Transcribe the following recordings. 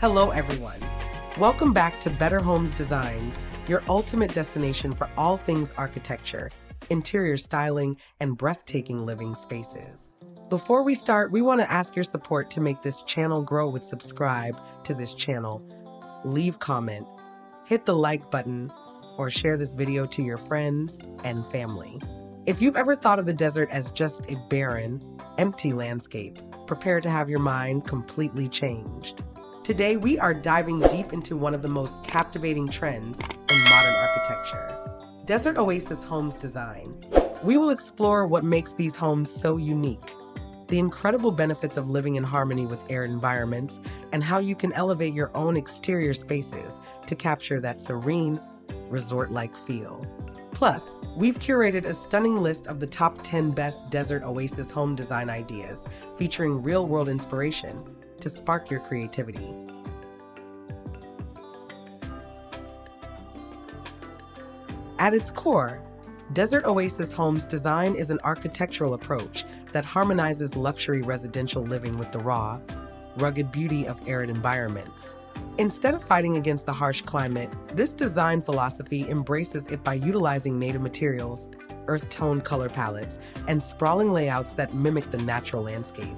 Hello, everyone. Welcome back to Better Homes Designs, your ultimate destination for all things architecture, interior styling, and breathtaking living spaces. Before we start, we want to ask your support to make this channel grow with subscribe to this channel, leave comment, hit the like button, or share this video to your friends and family. If you've ever thought of the desert as just a barren, empty landscape, prepare to have your mind completely changed. Today, we are diving deep into one of the most captivating trends in modern architecture, desert oasis homes design. We will explore what makes these homes so unique, the incredible benefits of living in harmony with arid environments, and how you can elevate your own exterior spaces to capture that serene, resort-like feel. Plus, we've curated a stunning list of the top 10 best desert oasis home design ideas, featuring real-world inspiration to spark your creativity. At its core, desert oasis homes design is an architectural approach that harmonizes luxury residential living with the raw, rugged beauty of arid environments. Instead of fighting against the harsh climate, this design philosophy embraces it by utilizing native materials, earth-tone color palettes, and sprawling layouts that mimic the natural landscape.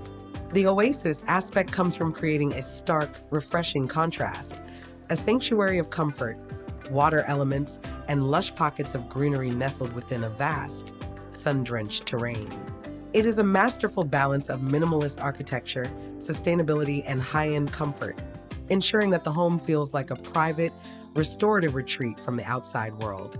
The oasis aspect comes from creating a stark, refreshing contrast, a sanctuary of comfort, water elements, and lush pockets of greenery nestled within a vast, sun-drenched terrain. It is a masterful balance of minimalist architecture, sustainability, and high-end comfort, ensuring that the home feels like a private, restorative retreat from the outside world.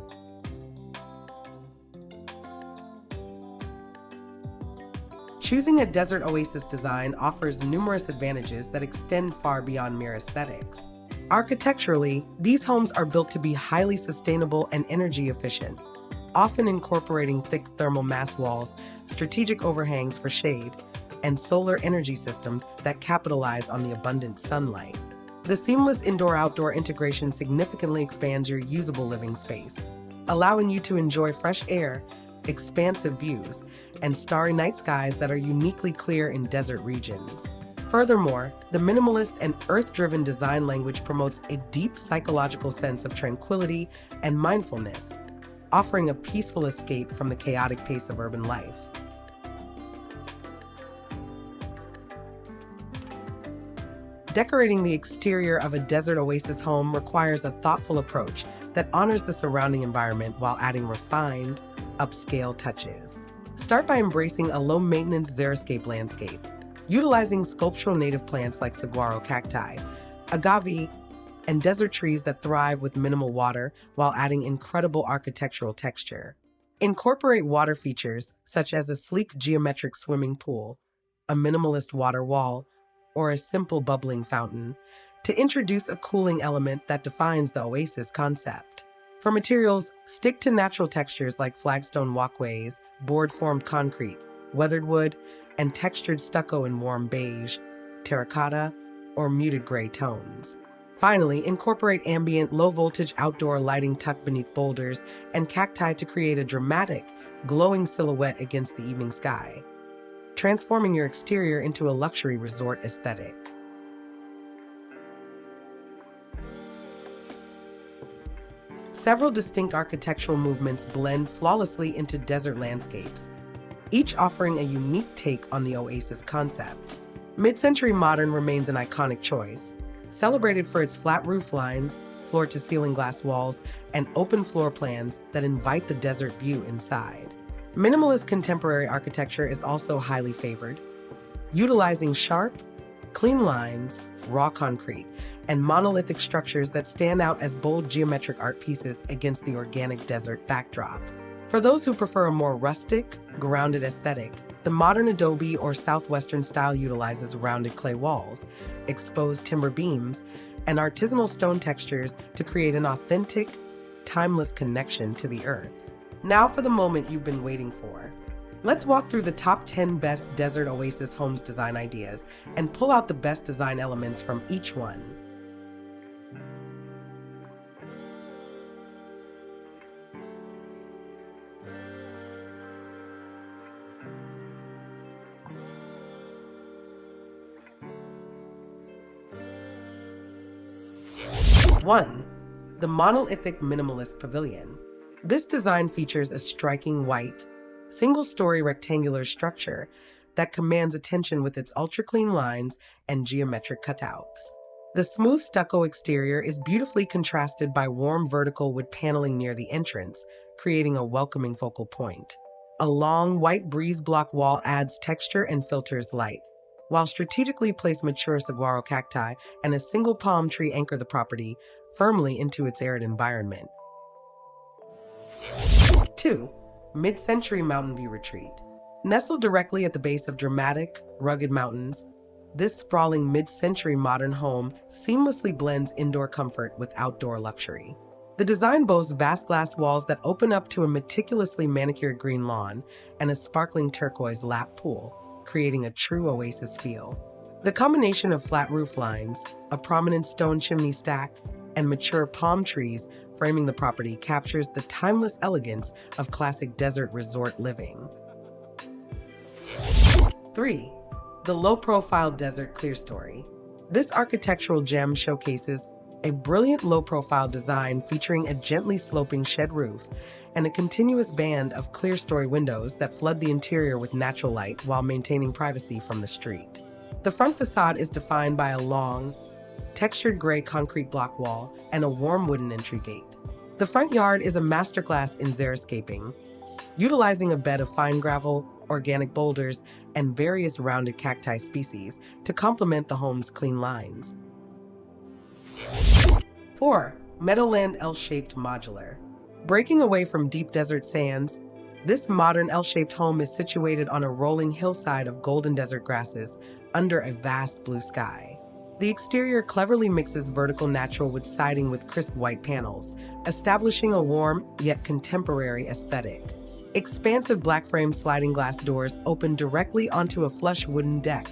Choosing a desert oasis design offers numerous advantages that extend far beyond mere aesthetics. Architecturally, these homes are built to be highly sustainable and energy efficient, often incorporating thick thermal mass walls, strategic overhangs for shade, and solar energy systems that capitalize on the abundant sunlight. The seamless indoor-outdoor integration significantly expands your usable living space, allowing you to enjoy fresh air, expansive views, and starry night skies that are uniquely clear in desert regions. Furthermore, the minimalist and earth-driven design language promotes a deep psychological sense of tranquility and mindfulness, offering a peaceful escape from the chaotic pace of urban life. Decorating the exterior of a desert oasis home requires a thoughtful approach that honors the surrounding environment while adding refined, upscale touches. Start by embracing a low-maintenance xeriscape landscape, utilizing sculptural native plants like saguaro cacti, agave, and desert trees that thrive with minimal water while adding incredible architectural texture. Incorporate water features such as a sleek geometric swimming pool, a minimalist water wall, or a simple bubbling fountain to introduce a cooling element that defines the oasis concept. For materials, stick to natural textures like flagstone walkways, board-formed concrete, weathered wood, and textured stucco in warm beige, terracotta, or muted gray tones. Finally, incorporate ambient, low-voltage outdoor lighting tucked beneath boulders and cacti to create a dramatic, glowing silhouette against the evening sky, transforming your exterior into a luxury resort aesthetic. Several distinct architectural movements blend flawlessly into desert landscapes, each offering a unique take on the oasis concept. Mid-century modern remains an iconic choice, celebrated for its flat roof lines, floor-to-ceiling glass walls, and open floor plans that invite the desert view inside. Minimalist contemporary architecture is also highly favored, utilizing sharp, clean lines, raw concrete, and monolithic structures that stand out as bold geometric art pieces against the organic desert backdrop. For those who prefer a more rustic, grounded aesthetic, the modern adobe or southwestern style utilizes rounded clay walls, exposed timber beams, and artisanal stone textures to create an authentic, timeless connection to the earth. Now for the moment you've been waiting for. Let's walk through the top 10 best desert oasis homes design ideas and pull out the best design elements from each one. 1. The monolithic minimalist pavilion. This design features a striking white, single-story rectangular structure that commands attention with its ultra-clean lines and geometric cutouts. The smooth stucco exterior is beautifully contrasted by warm vertical wood paneling near the entrance, creating a welcoming focal point. A long, white breeze block wall adds texture and filters light, while strategically placed mature saguaro cacti and a single palm tree anchor the property firmly into its arid environment. 2. Mid-century mountain view retreat. Nestled directly at the base of dramatic, rugged mountains, this sprawling mid-century modern home seamlessly blends indoor comfort with outdoor luxury. The design boasts vast glass walls that open up to a meticulously manicured green lawn and a sparkling turquoise lap pool, creating a true oasis feel. The combination of flat roof lines, a prominent stone chimney stack, and mature palm trees framing the property captures the timeless elegance of classic desert resort living. 3. The low-profile desert clerestory. This architectural gem showcases a brilliant low-profile design featuring a gently sloping shed roof and a continuous band of clerestory windows that flood the interior with natural light while maintaining privacy from the street. The front facade is defined by a long, textured gray concrete block wall and a warm wooden entry gate. The front yard is a masterclass in xeriscaping, utilizing a bed of fine gravel, organic boulders, and various rounded cacti species to complement the home's clean lines. 4. Meadowland L-shaped modular. Breaking away from deep desert sands, this modern L-shaped home is situated on a rolling hillside of golden desert grasses under a vast blue sky. The exterior cleverly mixes vertical natural wood siding with crisp white panels, establishing a warm yet contemporary aesthetic. Expansive black-frame sliding glass doors open directly onto a flush wooden deck,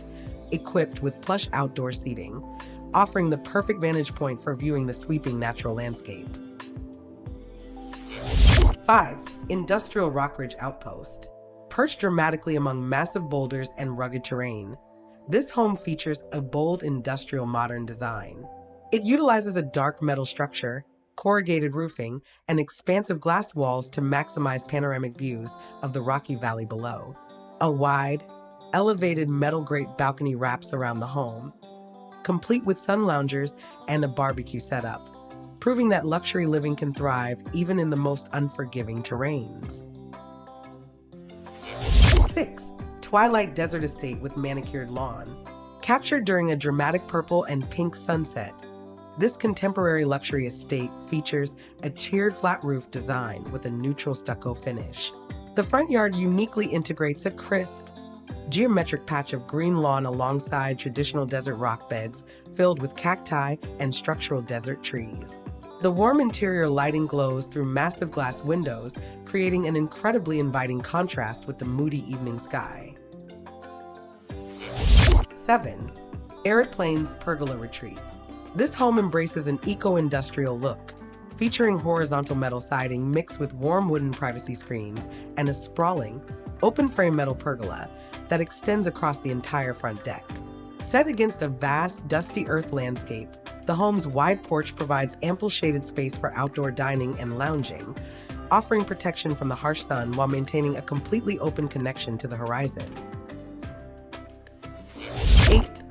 equipped with plush outdoor seating, offering the perfect vantage point for viewing the sweeping natural landscape. 5. Industrial Rockridge Outpost. Perched dramatically among massive boulders and rugged terrain, this home features a bold industrial modern design. It utilizes a dark metal structure, corrugated roofing, and expansive glass walls to maximize panoramic views of the rocky valley below. A wide, elevated metal grate balcony wraps around the home, complete with sun loungers and a barbecue setup, proving that luxury living can thrive even in the most unforgiving terrains. 6. Twilight Desert Estate with manicured lawn. Captured during a dramatic purple and pink sunset, this contemporary luxury estate features a tiered flat roof design with a neutral stucco finish. The front yard uniquely integrates a crisp, geometric patch of green lawn alongside traditional desert rock beds filled with cacti and structural desert trees. The warm interior lighting glows through massive glass windows, creating an incredibly inviting contrast with the moody evening sky. 7. Arid Plains Pergola Retreat. This home embraces an eco-industrial look, featuring horizontal metal siding mixed with warm wooden privacy screens and a sprawling, open-frame metal pergola that extends across the entire front deck. Set against a vast, dusty earth landscape, the home's wide porch provides ample shaded space for outdoor dining and lounging, offering protection from the harsh sun while maintaining a completely open connection to the horizon. 8.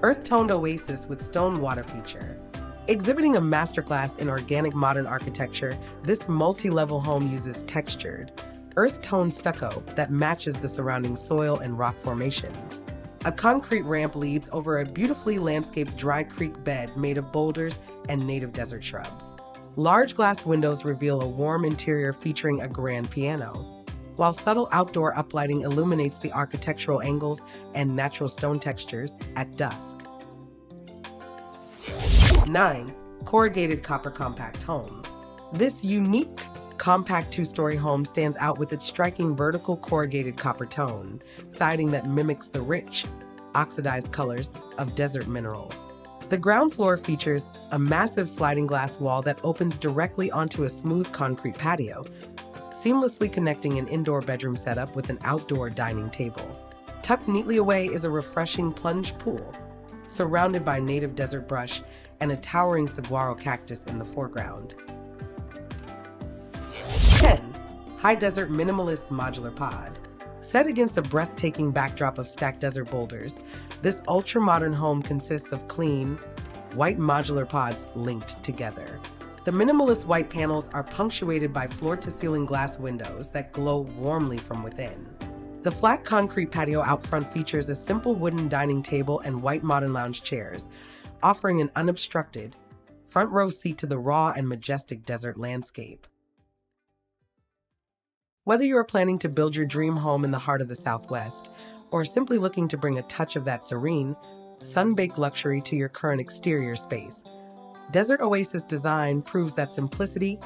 Earth-toned Oasis with stone water feature. Exhibiting a masterclass in organic modern architecture, this multi-level home uses textured, earth-toned stucco that matches the surrounding soil and rock formations. A concrete ramp leads over a beautifully landscaped dry creek bed made of boulders and native desert shrubs. Large glass windows reveal a warm interior featuring a grand piano, while subtle outdoor uplighting illuminates the architectural angles and natural stone textures at dusk. 9. Corrugated Copper Compact Home. This unique, compact two-story home stands out with its striking vertical corrugated copper tone, siding that mimics the rich, oxidized colors of desert minerals. The ground floor features a massive sliding glass wall that opens directly onto a smooth concrete patio, seamlessly connecting an indoor bedroom setup with an outdoor dining table. Tucked neatly away is a refreshing plunge pool, surrounded by native desert brush and a towering saguaro cactus in the foreground. 10. High Desert Minimalist Modular Pod. Set against a breathtaking backdrop of stacked desert boulders, this ultra-modern home consists of clean, white modular pods linked together. The minimalist white panels are punctuated by floor-to-ceiling glass windows that glow warmly from within. The flat concrete patio out front features a simple wooden dining table and white modern lounge chairs, offering an unobstructed, front-row seat to the raw and majestic desert landscape. Whether you are planning to build your dream home in the heart of the Southwest, or simply looking to bring a touch of that serene, sun-baked luxury to your current exterior space, Desert Oasis design proves that simplicity,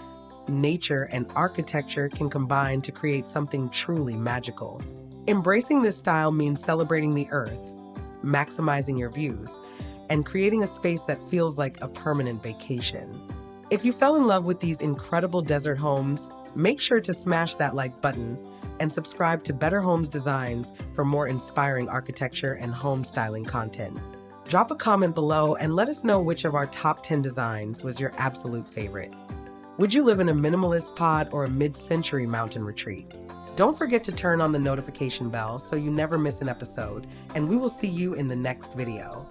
nature, and architecture can combine to create something truly magical. Embracing this style means celebrating the earth, maximizing your views, and creating a space that feels like a permanent vacation. If you fell in love with these incredible desert homes, make sure to smash that like button and subscribe to Better Homes Designs for more inspiring architecture and home styling content. Drop a comment below and let us know which of our top 10 designs was your absolute favorite. Would you live in a minimalist pod or a mid-century mountain retreat? Don't forget to turn on the notification bell so you never miss an episode, and we will see you in the next video.